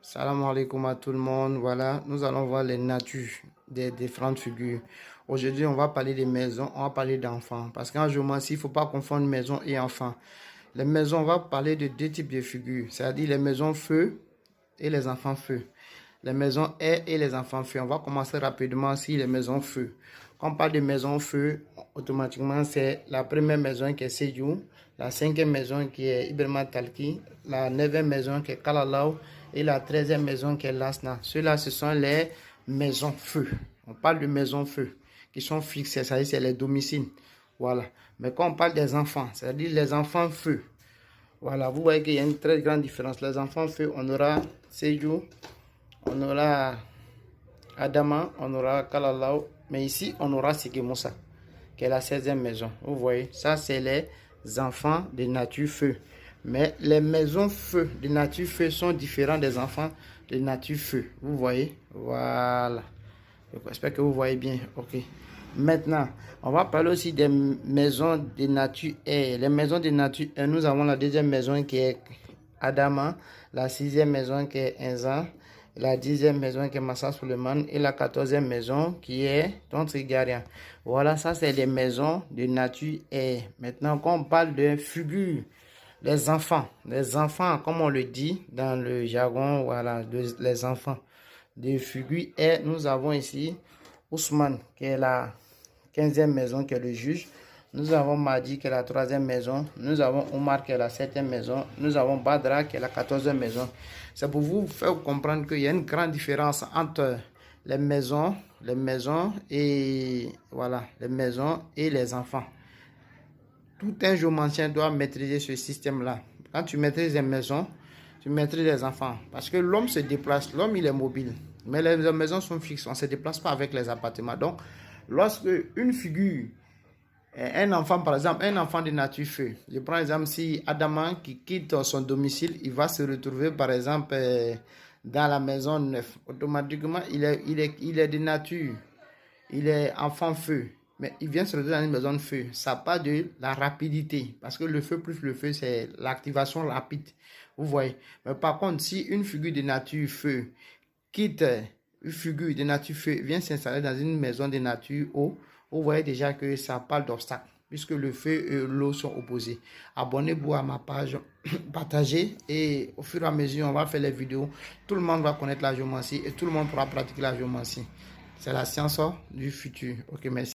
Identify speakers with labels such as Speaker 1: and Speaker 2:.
Speaker 1: Salam alaikum à tout le monde. Voilà, nous allons voir les natures des différentes figures. Aujourd'hui, on va parler des maisons, on va parler d'enfants. Parce qu'en géométrie, il ne faut pas confondre maison et enfant. Les maisons, on va parler de deux types de figures, c'est-à-dire les maisons feu et les enfants feu. Les maisons air et les enfants feu. On va commencer rapidement sur les maisons feu. Quand on parle de maison feu, automatiquement, c'est la première maison qui est Sejou, la cinquième maison qui est Ibrahima Talki, la neuvième maison qui est Kalalau et la 13e maison qui est Lasna. Ceux-là, ce sont les maisons feu. On parle de maisons feu qui sont fixes, c'est-à-dire c'est les domiciles. Voilà. Mais quand on parle des enfants, c'est-à-dire les enfants feu. Voilà, vous voyez qu'il y a une très grande différence. Les enfants feu, on aura Sejou, on aura Adama, on aura Kalalau, mais ici on aura Sikimoussa, qui est la 16e maison. Vous voyez, ça c'est les enfants de nature feu. Mais les maisons feu de nature feu sont différents des enfants de nature feu. Vous voyez, voilà. J'espère que vous voyez bien. Ok. Maintenant, on va parler aussi des maisons de nature air. Les maisons de nature air, nous avons la deuxième maison qui est Adama, la 6e maison qui est Enza, la 10e maison qui est Massa Suleiman et la 14e maison qui est Tontrigaria. Voilà, ça c'est les maisons de nature air. Maintenant, quand on parle de figures, les enfants, comme on le dit dans le jargon, voilà, les enfants de figure air, nous avons ici Ousmane qui est la 15e maison qui est le juge. Nous avons Madi qui est la 3e maison. Nous avons Omar qui est la 7e maison. Nous avons Badra qui est la 14e maison. C'est pour vous faire comprendre qu'il y a une grande différence entre les maisons et voilà, les maisons et les enfants. Tout un géomantien doit maîtriser ce système-là. Quand tu maîtrises les maisons, tu maîtrises les enfants. Parce que l'homme se déplace, l'homme il est mobile. Mais les maisons sont fixes, on ne se déplace pas avec les appartements. Donc, lorsque une figure, un enfant par exemple, un enfant de nature feu, je prends exemple si Adama qui quitte son domicile, il va se retrouver par exemple dans la maison neuve. Automatiquement, il est de nature, il est enfant feu. Mais il vient se retrouver dans une maison de feu. Ça part de la rapidité. Parce que le feu plus le feu, c'est l'activation rapide. Vous voyez. Mais par contre, si une figure de nature feu quitte une figure de nature feu, vient s'installer dans une maison de nature eau, vous voyez déjà que ça parle d'obstacle. Puisque le feu et l'eau sont opposés. Abonnez-vous à ma page, partagez. Et au fur et à mesure, on va faire les vidéos. Tout le monde va connaître la géomancie et tout le monde pourra pratiquer la géomancie. C'est la science du futur. Ok, merci.